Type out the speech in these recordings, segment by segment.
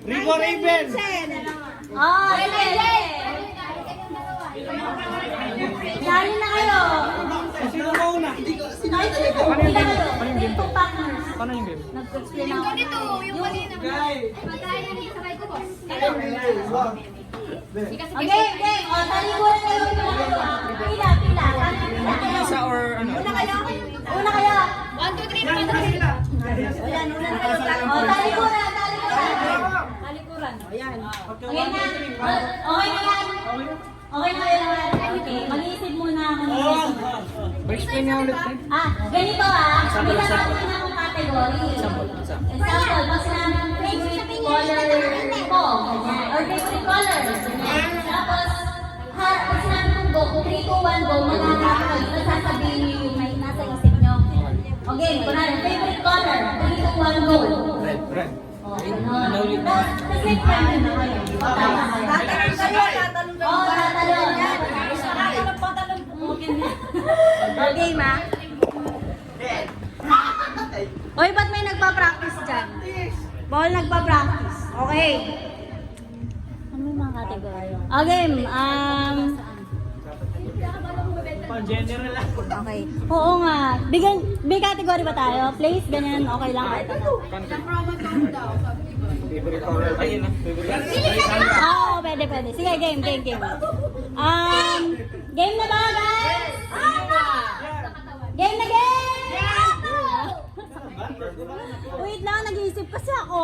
Rico Raven! Oh, sige. Dali na kayo. Sino mauna? Ay, sino? Hindi na kayo. Take two partners. Paano yung game? Nag-explain ako. Ganito, yung kanina. Pagkaya nang sabay ko, boss. Okay, okay. O, talikuran na yung pila. Pila. Isa or ano? Una kayo. 1, 2, 3, 4. Ayan, una na kayo. O, talikuran. Talikuran. Ayan. Okay na. Okay na yan. Okay na kayo naman. Okay, mag-iisip muna ako ng Explain nga ulit. ganito May tatawin na akong category. Example, pag sinabi ng favorite color ko, ganyan. Or favorite color. ganyan. Tapos, pag sinabi kong go, kung 3, 2, 1, go, magkakaroon kayo. Tapos sasabihin niyo yung may nasa isip niyo. Okay, kunwari, favorite color, 3, 2, 1, go. Red. Oh, ano. Tapos may friend na kayo. O, tama kayo. Tatanong Oo, tatalon. Okay, ma? Oy, ba't may nagpa-practice dyan? Bawal nagpa-practice. Okay. Ano yung mga category? Okay, General lang. okay. Oo nga. Big category ba tayo? Place, ganyan, okay lang kahit ano. Favorite color. Ayun na. Oo, pwede. Sige, game. Game na ba, guys? Game na game! Wait lang, nag-iisip kasi ako.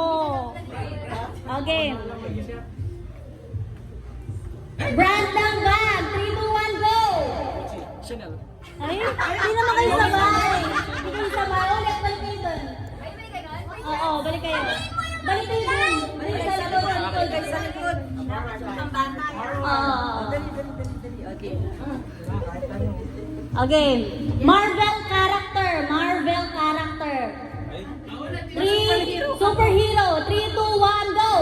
Okay. Brand ng bag. 3, 2, 1, go! Chanel. Ay, hindi naman kayo sabay. Hindi kayo sabay. Ulit, balik kayo dun. Oo, balik kayo. Balik kayo dun. Balik sa likod. Oo. Okay. Marvel character. 3, superhero. 3, 2, 1, go!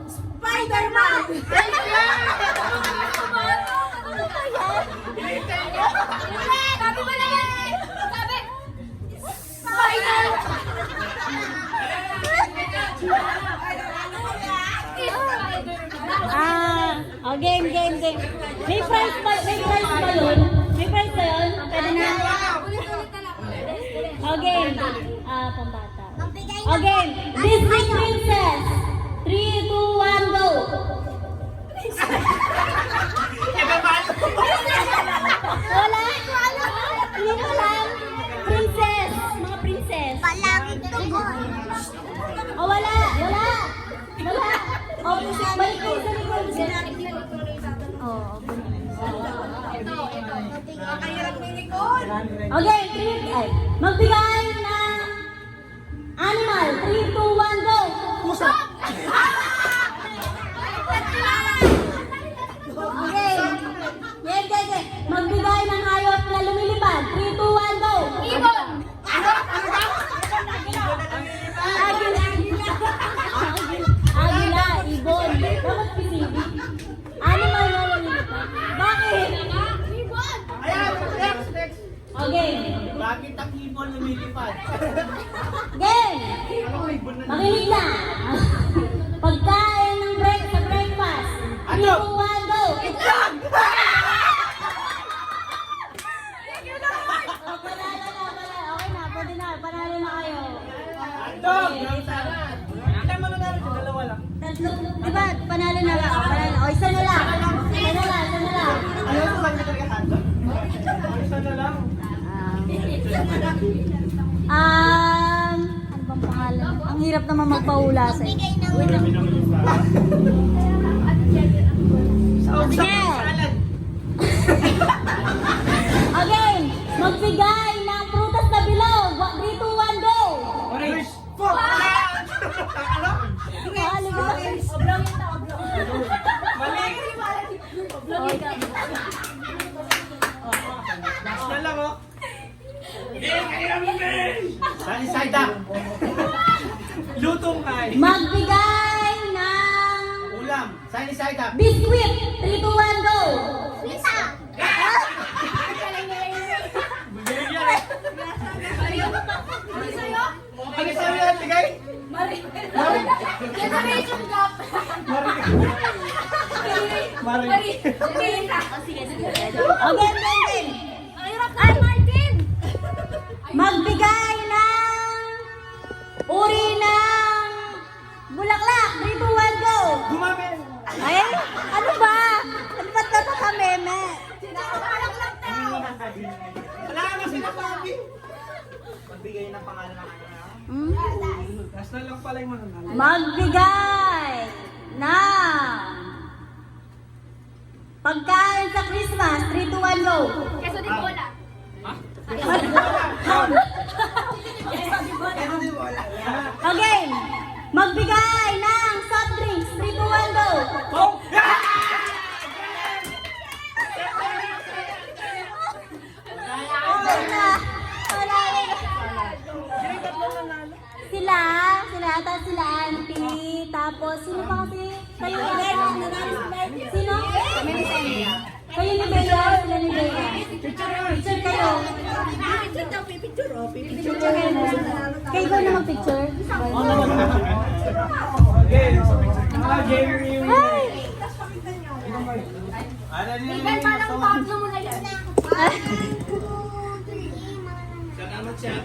Spider-Man! Ano ba yan? Sabi mo na yan! Sabi! Spider! Game. May prize ba yun? May prize ba yun? Pwede na? Ulit-ulit na lang. Okay. Pambata. Okay. Disney princess. 3, 2, 1, go! Wala? Hindi ko lang. Princess. Mga princess. Palangit ko. Oh, wala. Oh, balik kayo sa likod. Oh, okay. Magbigay ng animal. 3, 2, 1, go! Pusa! Okay. Yeah. Magbigay ng hayop na lumilipad. 3, 2, 1, go! Ibon! Agila, ibon. Bakit specific? Animal na lumilipad. Bakit? Ibon! Next. Okay. Bakit ang ibon lumilipad? Game! Ano ibon na? Makinig na! Pagkain ng sa breakfast. 3, 2, 1, go! Itlog! Okay na, pwede na. Panalo na kayo. Dog! Ilan mo na namin? Dalawa lang. Tatlo, di ba? Panalo na lang. Panalo. O, isa na lang. Ayaw ko lang talaga hotdog? Isa na lang. Ano bang pangalan? Ang hirap naman magpahula sa iyo. Sige! Okay! Magbigay ng prutas na bilog. 3, 2, 1, go! Orange! Fuck! Ano? Oblong. Mali! Last na lang oh! Sunny side up! Lutong ay! Magbigay ng Ulam! Sunny side up! biskuit. 3, 2, 1, go! Pizza! Bigay yan eh! Ano sa'yo yan? Bigay? Generation gap. Mari. Sige, sige. Okay, Martin. Ay, Martin! Magbigay ng uri ng bulaklak. 3, 2, 1, go! Gumamit! Ay, ano ba? Ano ba't na ka meme? Bulaklak daw! Wala ka na sinasabi! Magbigay ng pangalan ng ano na. Last na lang pala yung mananalo. Magbigay ng pagkain sa Christmas. 3, 2, 1, go! Keso di bola. Okay, magbigay ng soft drinks. 3, 2, 1, go! Okay na. Wala na. Tapos sila auntie, tapos sino pa kasi? Kayo yata. Sino? Kayo ni Bea, sila ni Bea. Picture kayo. Kayo ko na mag-picture. Okay, game review. Ay! Miguel, parang Pablo mo na yan. Salamat siya,